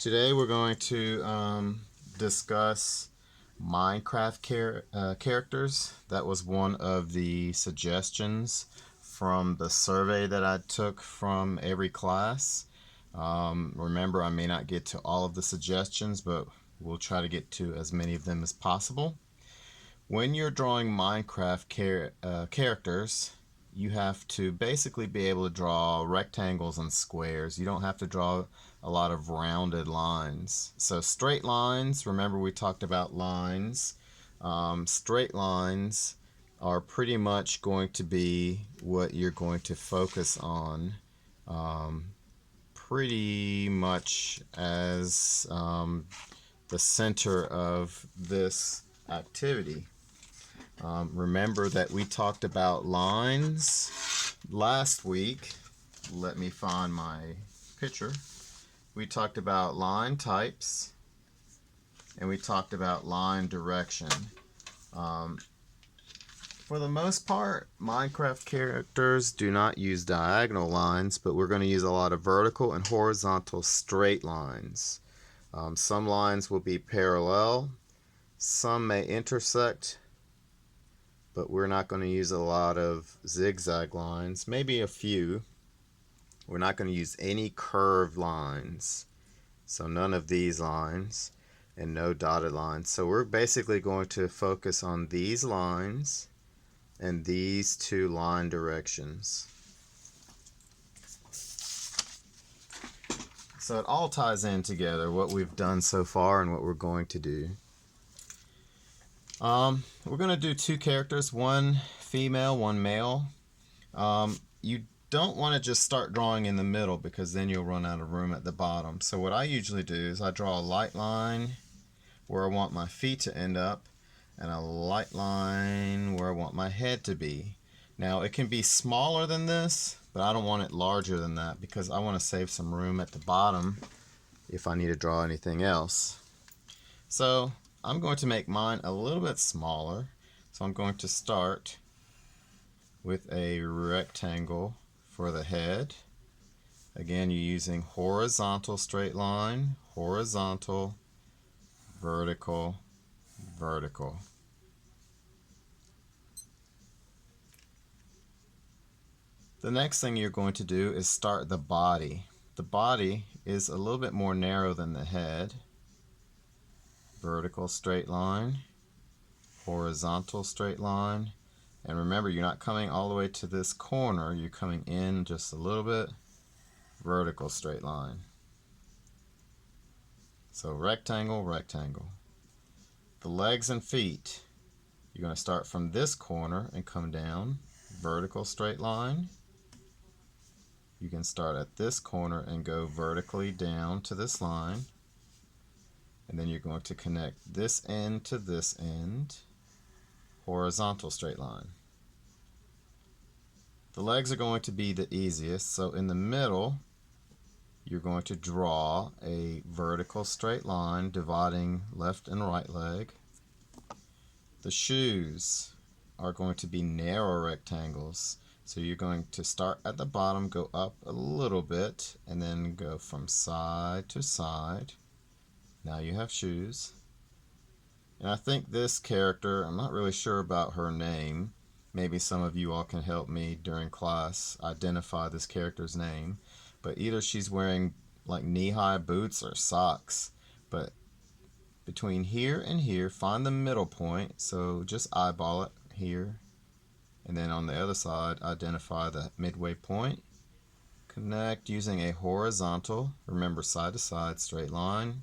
Today we're going to discuss Minecraft characters. That was one of the suggestions from the survey that I took from every class. Remember, I may not get to all of the suggestions, but we'll try to get to as many of them as possible. When you're drawing Minecraft characters, you have to basically be able to draw rectangles and squares. You don't have to draw a lot of rounded lines. So straight lines, remember we talked about lines. Straight lines are pretty much going to be what you're going to focus on pretty much as the center of this activity. Remember that we talked about lines last week. Let me find my picture. We talked about line types and we talked about line direction. For the most part, Minecraft characters do not use diagonal lines, but we're going to use a lot of vertical and horizontal straight lines. Some lines will be parallel, some may intersect, but we're not going to use a lot of zigzag lines, maybe a few. We're not going to use any curved lines, so none of these lines and no dotted lines. So we're basically going to focus on these lines and these two line directions. So it all ties in together, what we've done so far and what we're going to do. We're going to do two characters, one female, one male. You don't want to just start drawing in the middle because then you'll run out of room at the bottom. So what I usually do is I draw a light line where I want my feet to end up and a light line where I want my head to be. Now it can be smaller than this, but I don't want it larger than that because I want to save some room at the bottom if I need to draw anything else. So I'm going to make mine a little bit smaller. So I'm going to start with a rectangle for the head. Again, you're using horizontal straight line, horizontal, vertical, vertical. The next thing you're going to do is start the body. The body is a little bit more narrow than the head. Vertical straight line, horizontal straight line, and remember you're not coming all the way to this corner, you're coming in just a little bit. Vertical straight line. So rectangle, rectangle. The legs and feet, you're going to start from this corner and come down. Vertical straight line. You can start at this corner and go vertically down to this line. And then you're going to connect this end to this end. Horizontal straight line. The legs are going to be the easiest, so in the middle you're going to draw a vertical straight line dividing left and right leg. The shoes are going to be narrow rectangles, so you're going to start at the bottom, go up a little bit, and then go from side to side. Now you have shoes. And I think this character, I'm not really sure about her name. Maybe some of you all can help me during class identify this character's name. But either she's wearing like knee-high boots or socks. But between here and here, find the middle point. So just eyeball it here. And then on the other side, identify the midway point. Connect using a horizontal, remember side to side, straight line.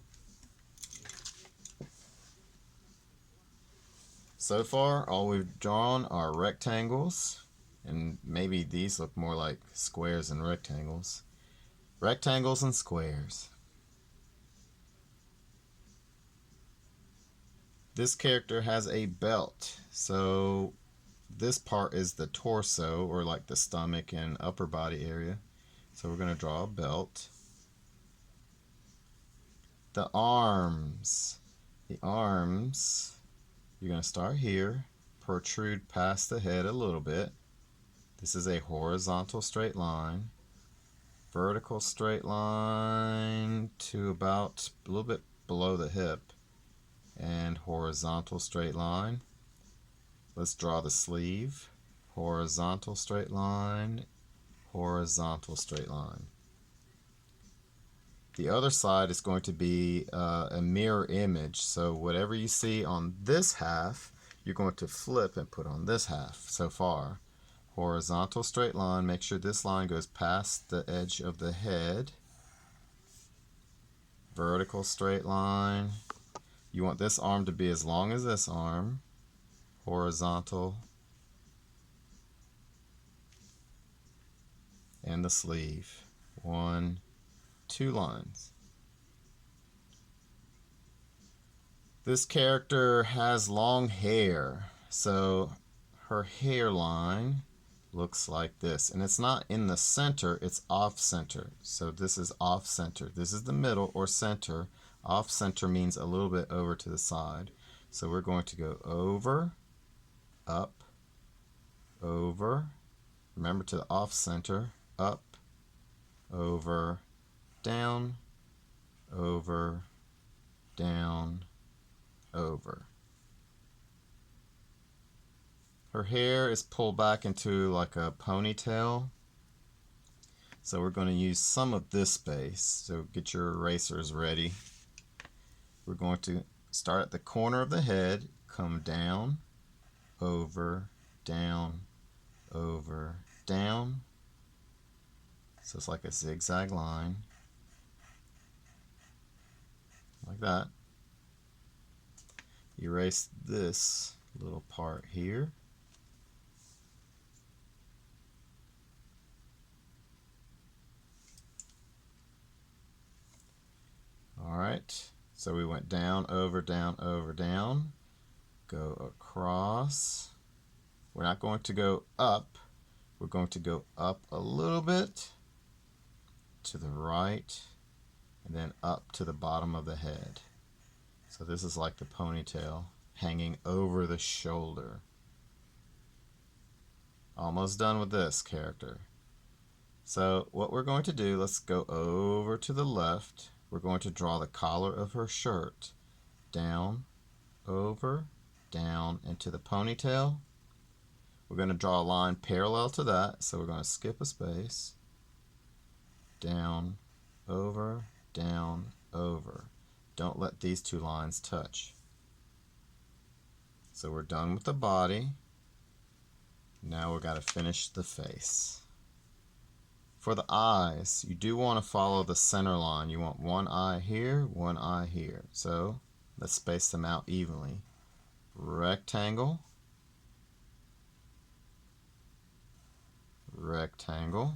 So far, all we've drawn are rectangles, and maybe these look more like squares and rectangles. Rectangles and squares. This character has a belt, so this part is the torso, or like the stomach and upper body area. So we're going to draw a belt. The arms. The arms, you're going to start here, protrude past the head a little bit. This is a horizontal straight line. vertical straight line to about a little bit below the hip, and horizontal straight line. Let's draw the sleeve. Horizontal straight line, horizontal straight line. The other side is going to be a mirror image, so whatever you see on this half, you're going to flip and put on this half. So far, horizontal straight line, make sure this line goes past the edge of the head. Vertical straight line, you want this arm to be as long as this arm. Horizontal, and the sleeve. 1, 2 lines. This character has long hair, so her hairline looks like this, and it's not in the center, it's off center. So this is off center. This is the middle or center. Off center means a little bit over to the side. So we're going to go over, up, over, remember to the off center, up, over, down, over, down, over. Her hair is pulled back into like a ponytail, so we're going to use some of this space. So get your erasers ready. We're going to start at the corner of the head, come down, over, down, over, down. So it's like a zigzag line, like that. Erase this little part here. Alright, so we went down, over, down, over, down. Go across. We're not going to go up. We're going to go up a little bit to the right, and then up to the bottom of the head. So this is like the ponytail hanging over the shoulder. Almost done with this character. So what we're going to do, let's go over to the left. We're going to draw the collar of her shirt. Down, over, down, into the ponytail. We're going to draw a line parallel to that, so we're going to skip a space. Down, over, down, over. Don't let these two lines touch. So we're done with the body. Now we've got to finish the face. For the eyes, you do want to follow the center line. You want one eye here, one eye here. So let's space them out evenly. Rectangle, rectangle.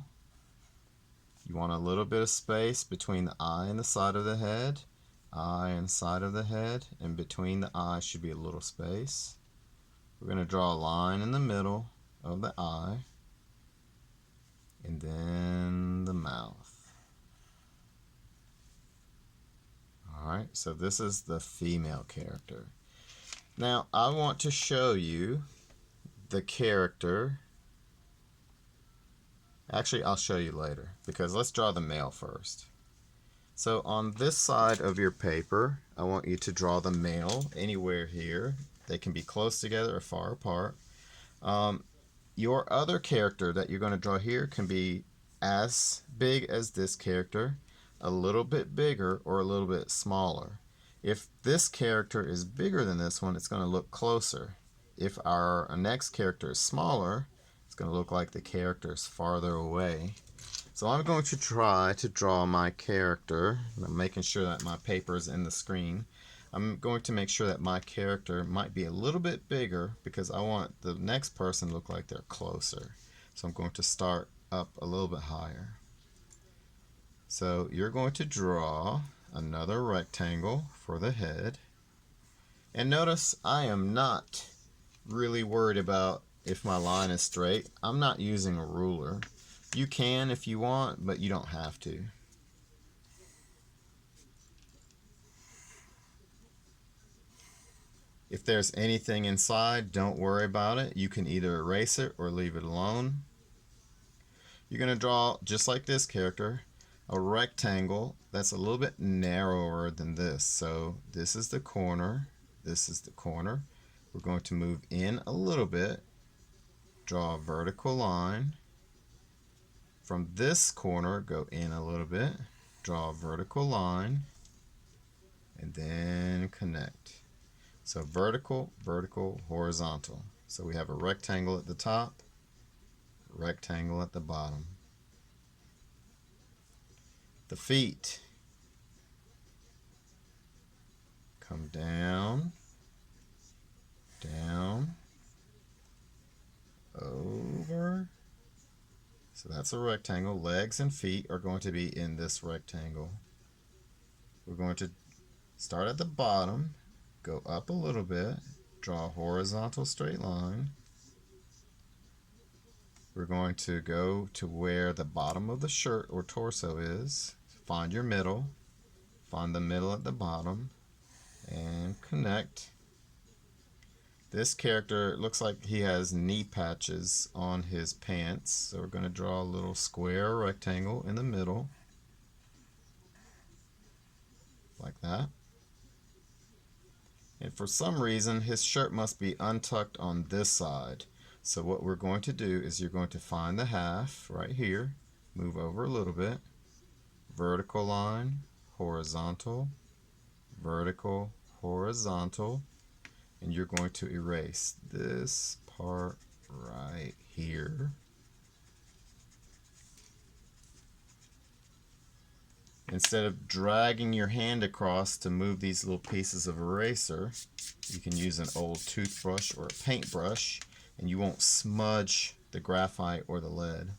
You want a little bit of space between the eye and the side of the head. Eye and side of the head, and between the eyes should be a little space. We're going to draw a line in the middle of the eye, and then the mouth. Alright, so this is the female character. Now I want to show you the character. Actually, I'll show you later, because let's draw the male first. So on this side of your paper, I want you to draw the male anywhere here. They can be close together or far apart. Your other character that you're going to draw here can be as big as this character, a little bit bigger, or a little bit smaller. If this character is bigger than this one, it's going to look closer. If our next character is smaller, it's going to look like the character is farther away. So I'm going to try to draw my character. I'm making sure that my paper is in the screen. I'm going to make sure that my character might be a little bit bigger because I want the next person to look like they're closer. So I'm going to start up a little bit higher. So you're going to draw another rectangle for the head. And notice I am not really worried about if my line is straight. I'm not using a ruler. You can if you want, but you don't have to. If there's anything inside, don't worry about it. You can either erase it or leave it alone. You're going to draw just like this character. a rectangle that's a little bit narrower than this. So this is the corner, this is the corner. We're going to move in a little bit, draw a vertical line. From this corner, go in a little bit, draw a vertical line, and then connect. So vertical, vertical, horizontal. So we have a rectangle at the top, rectangle at the bottom. The feet come down, down, over. So that's a rectangle. Legs and feet are going to be in this rectangle. We're going to start at the bottom, go up a little bit, draw a horizontal straight line. We're going to go to where the bottom of the shirt or torso is. Find your middle, find the middle at the bottom, and connect. This character looks like he has knee patches on his pants, so we're going to draw a little square rectangle in the middle, like that. And for some reason, his shirt must be untucked on this side. So what we're going to do is you're going to find the half right here, move over a little bit, vertical line, horizontal, vertical, horizontal, and you're going to erase this part right here. Instead of dragging your hand across to move these little pieces of eraser, you can use an old toothbrush or a paintbrush, and you won't smudge the graphite or the lead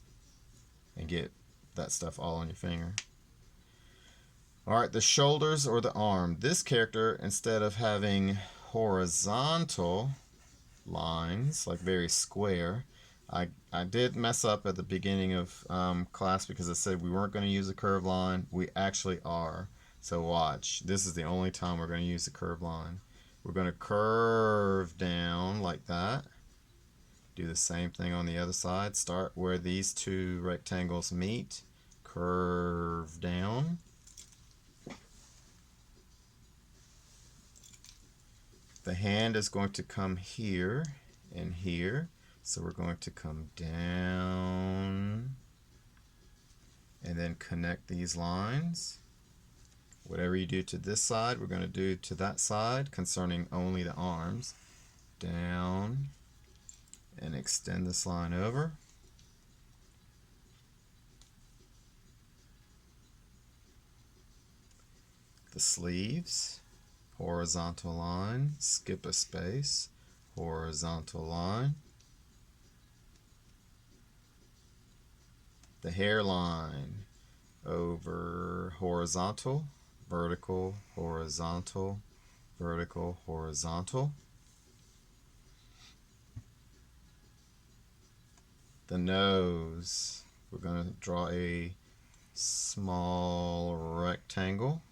and get that stuff all on your finger. Alright, the shoulders or the arm. This character, instead of having horizontal lines, like very square, I did mess up at the beginning of class because I said we weren't going to use a curved line. We actually are. So watch. This is the only time we're going to use the curved line. We're going to curve down like that. Do the same thing on the other side. Start where these two rectangles meet. Curve down. The hand is going to come here and here. So we're going to come down and then connect these lines. Whatever you do to this side, we're going to do to that side concerning only the arms. Down and extend this line over. The sleeves, horizontal line, skip a space, horizontal line. The hairline, over horizontal, vertical, horizontal, vertical, horizontal. The nose, we're going to draw a small rectangle.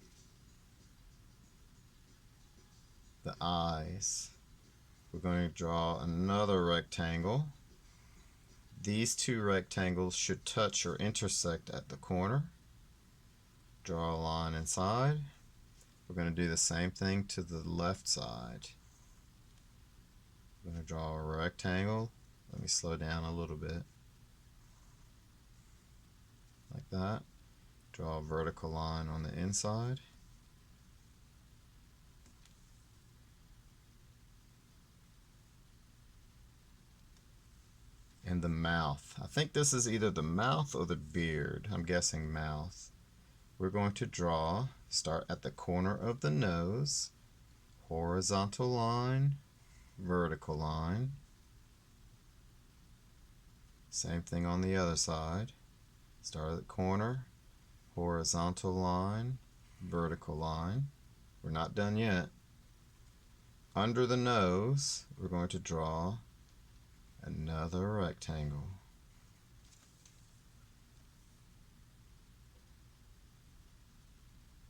The eyes, we're going to draw another rectangle. These two rectangles should touch or intersect at the corner. Draw a line inside. We're going to do the same thing to the left side. I'm going to draw a rectangle. Let me slow down a little bit. Like that. Draw a vertical line on the inside. And the mouth. I think this is either the mouth or the beard. I'm guessing mouth. We're going to draw, start at the corner of the nose, horizontal line, vertical line. Same thing on the other side. Start at the corner, horizontal line, vertical line. We're not done yet. Under the nose, we're going to draw another rectangle.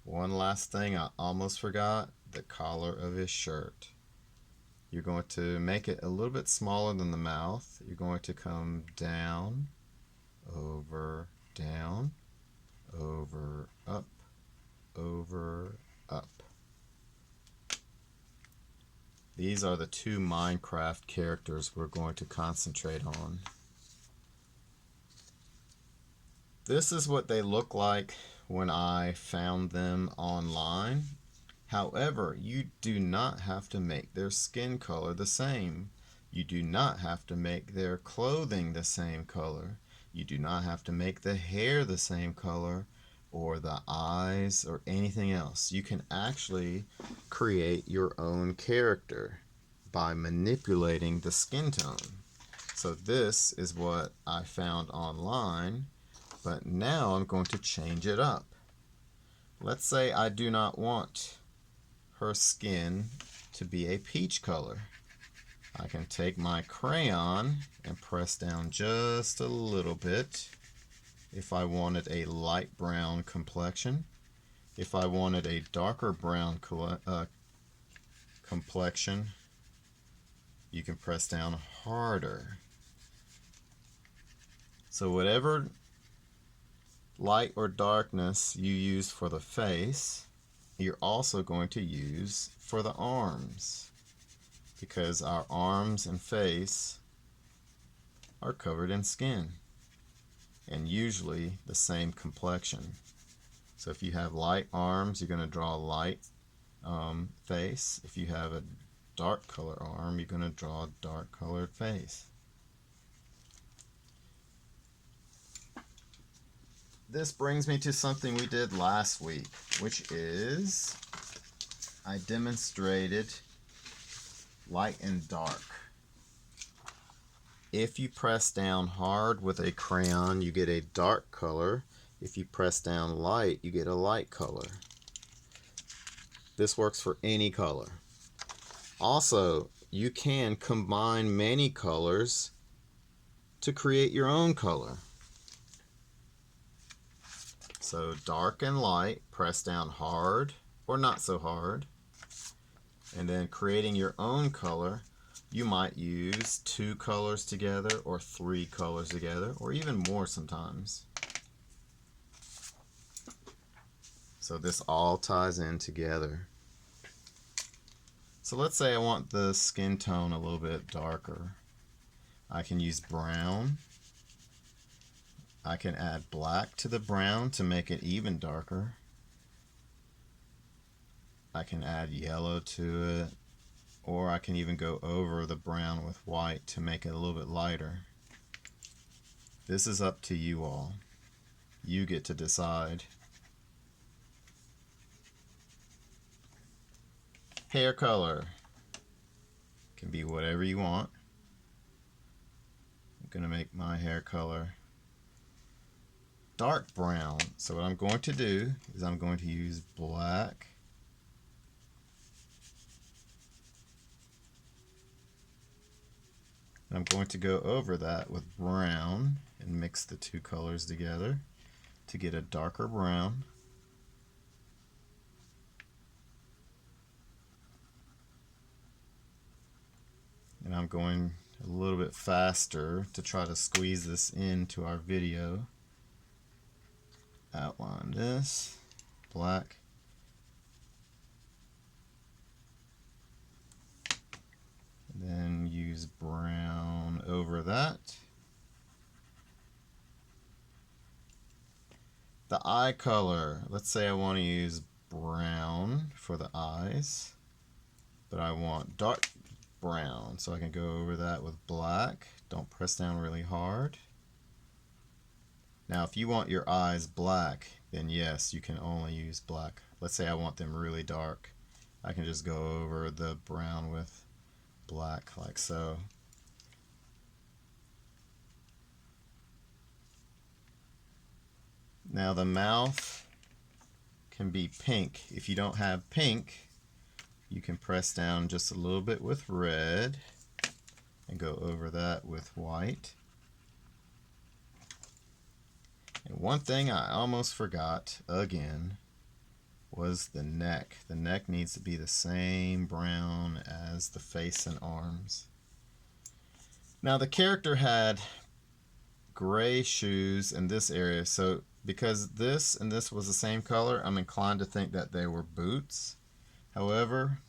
One last thing I almost forgot, the collar of his shirt. You're going to make it a little bit smaller than the mouth. You're going to come down, over, down, over, up, over, up. These are the two Minecraft characters we're going to concentrate on. This is what they look like when I found them online. However, you do not have to make their skin color the same. You do not have to make their clothing the same color. You do not have to make the hair the same color or the eyes or anything else. You can actually create your own character by manipulating the skin tone. So this is what I found online, but now I'm going to change it up. Let's say I do not want her skin to be a peach color. I can take my crayon and press down just a little bit if I wanted a light brown complexion. If I wanted a darker brown complexion, you can press down harder. So whatever light or darkness you use for the face, you're also going to use for the arms, because our arms and face are covered in skin and usually the same complexion. So if you have light arms, you're going to draw a light face. If you have a dark color arm, you're going to draw a dark colored face. This brings me to something we did last week, which is I demonstrated light and dark. If you press down hard with a crayon, you get a dark color. If you press down light, you get a light color. This works for any color. Also, you can combine many colors to create your own color. So dark and light, press down hard or not so hard. And then creating your own color, you might use 2 colors together or 3 colors together or even more sometimes. So this all ties in together. So let's say I want the skin tone a little bit darker. I can use brown. I can add black to the brown to make it even darker. I can add yellow to it, or I can even go over the brown with white to make it a little bit lighter. This is up to you all. You get to decide. Hair color can be whatever you want. I'm going to make my hair color dark brown. So what I'm going to do is I'm going to use black and I'm going to go over that with brown and mix the 2 colors together to get a darker brown. And I'm going a little bit faster to try to squeeze this into our video. Outline this, black. And then use brown over that. The eye color, let's say I want to use brown for the eyes, but I want dark brown, so I can go over that with black. Don't press down really hard. Now if you want your eyes black, then yes, you can only use black. Let's say I want them really dark. I can just go over the brown with black like so. Now the mouth can be pink. If you don't have pink, you can press down just a little bit with red and go over that with white. And one thing I almost forgot again was the neck. The neck needs to be the same brown as the face and arms. Now the character had gray shoes in this area, so Because this and this was the same color, I'm inclined to think that they were boots. However,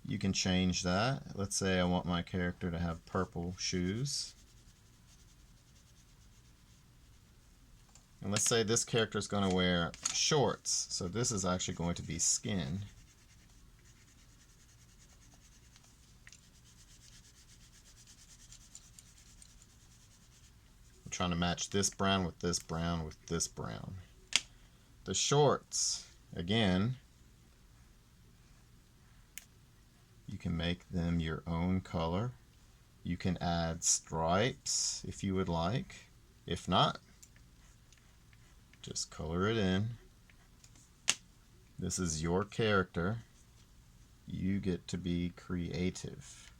you can change that. Let's say I want my character to have purple shoes. And let's say this character is going to wear shorts. So this is actually going to be skin. I'm trying to match this brown with this brown with this brown. The shorts, again, you can make them your own color. You can add stripes if you would like. If not, just color it in. This is your character. You get to be creative.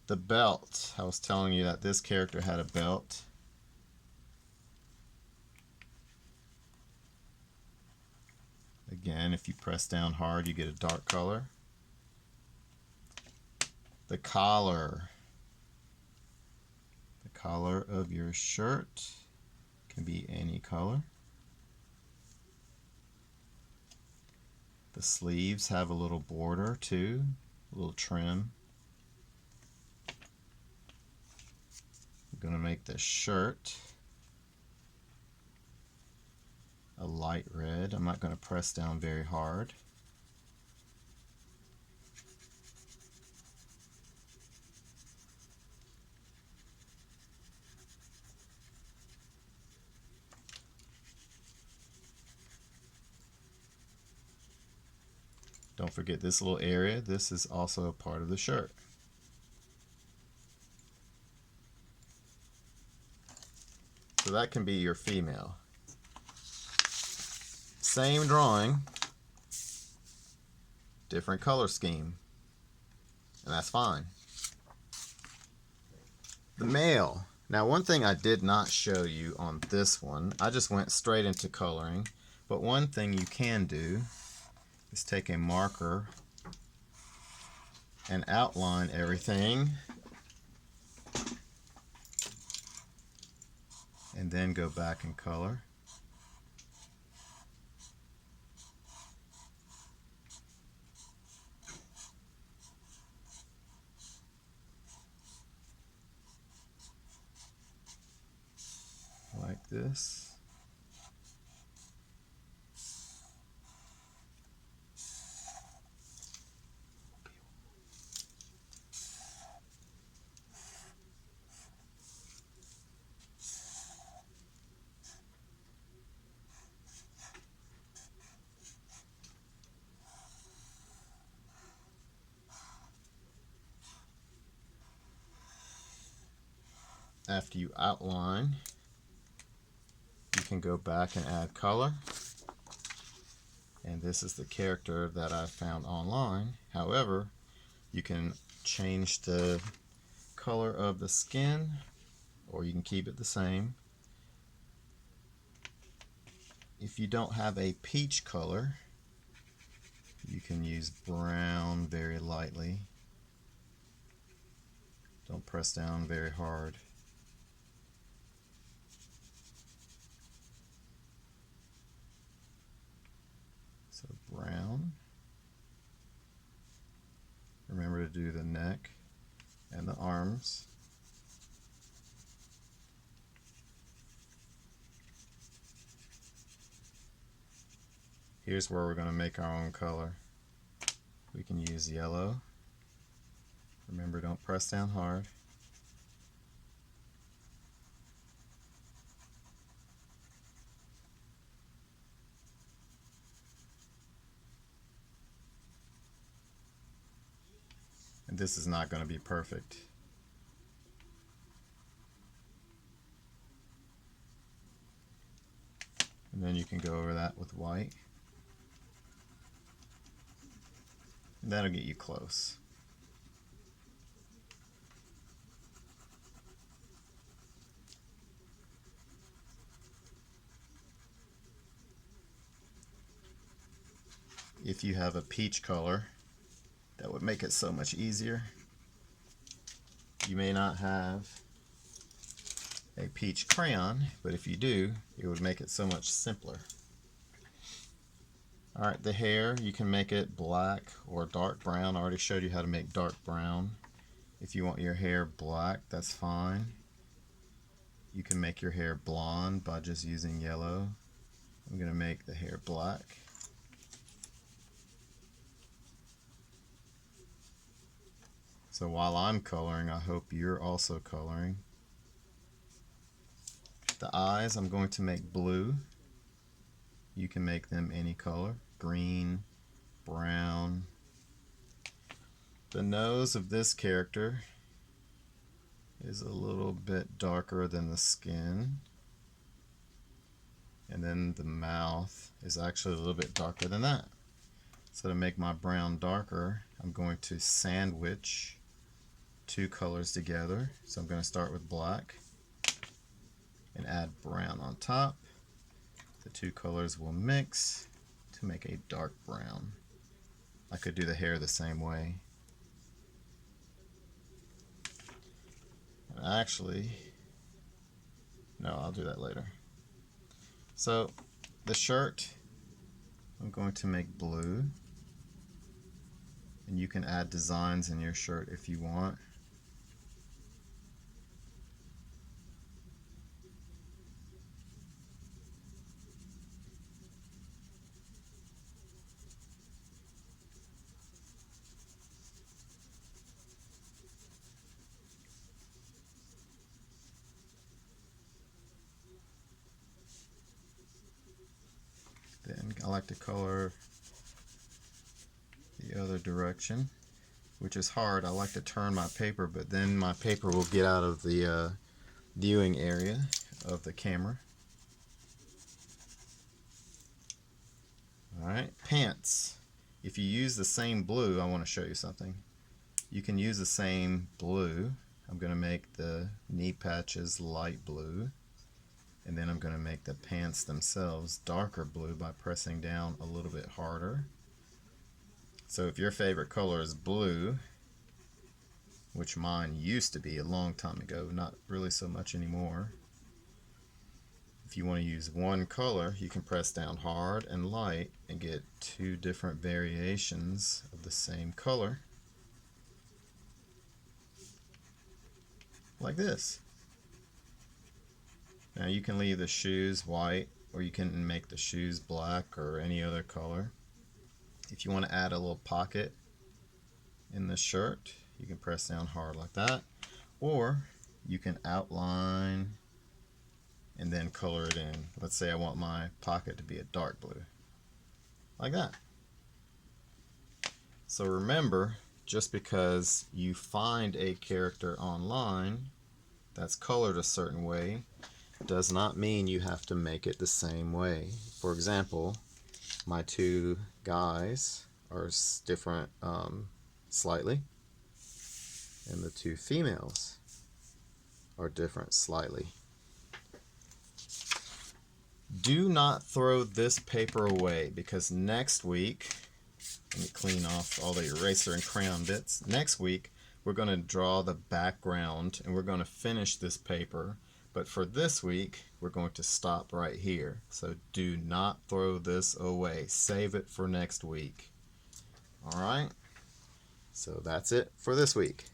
The belt. I was telling you that this character had a belt. Again, if you press down hard, you get a dark color. The collar. The collar of your shirt can be any color. The sleeves have a little border too, a little trim. I'm going to make the shirt a light red. I'm not going to press down very hard. Don't forget this little area. This is also a part of the shirt. So that can be your female. Same drawing, different color scheme, and that's fine. The male. Now, one thing I did not show you on this one, I just went straight into coloring, but one thing you can do is take a marker and outline everything, and then go back and color. Like this. After you outline, you can go back and add color. And this is the character that I found online. However, you can change the color of the skin, or you can keep it the same. If you don't have a peach color, you can use brown very lightly. Don't press down very hard. So brown. Remember to do the neck and the arms. Here's where we're going to make our own color. We can use yellow. Remember, don't press down hard. And this is not going to be perfect. And then you can go over that with white. And that'll get you close. If you have a peach color, that would make it so much easier. you may not have a peach crayon, but if you do, it would make it so much simpler. Alright, the hair, you can make it black or dark brown. I already showed you how to make dark brown. If you want your hair black, that's fine. You can make your hair blonde by just using yellow. I'm going to make the hair black. So while I'm coloring, I hope you're also coloring. The eyes, I'm going to make blue. You can make them any color, green, brown. The nose of this character is a little bit darker than the skin. And then the mouth is actually a little bit darker than that. So to make my brown darker, I'm going to sandwich two colors together. So I'm going to start with black and add brown on top. The two colors will mix to make a dark brown. I could do the hair the same way. And actually, no, I'll do that later. So the shirt, I'm going to make blue. And you can add designs in your shirt if you want. Then I like to color the other direction, which is hard. I like to turn my paper, but then my paper will get out of the viewing area of the camera. Alright, pants. If you use the same blue, I want to show you something. You can use the same blue. I'm going to make the knee patches light blue. And then I'm going to make the pants themselves darker blue by pressing down a little bit harder. So if your favorite color is blue, which mine used to be a long time ago, not really so much anymore. If you want to use one color, you can press down hard and light and get two different variations of the same color. Like this. Now you can leave the shoes white, or you can make the shoes black or any other color. If you want to add a little pocket in the shirt, you can press down hard like that, or you can outline and then color it in. Let's say I want my pocket to be a dark blue, like that. So remember, just because you find a character online that's colored a certain way does not mean you have to make it the same way. For example, my two guys are different slightly, and the two females are different slightly. Do not throw this paper away, because next week, let me clean off all the eraser and crayon bits. Next week we're going to draw the background and we're going to finish this paper. But for this week, we're going to stop right here. So do not throw this away. Save it for next week. Alright? So that's it for this week.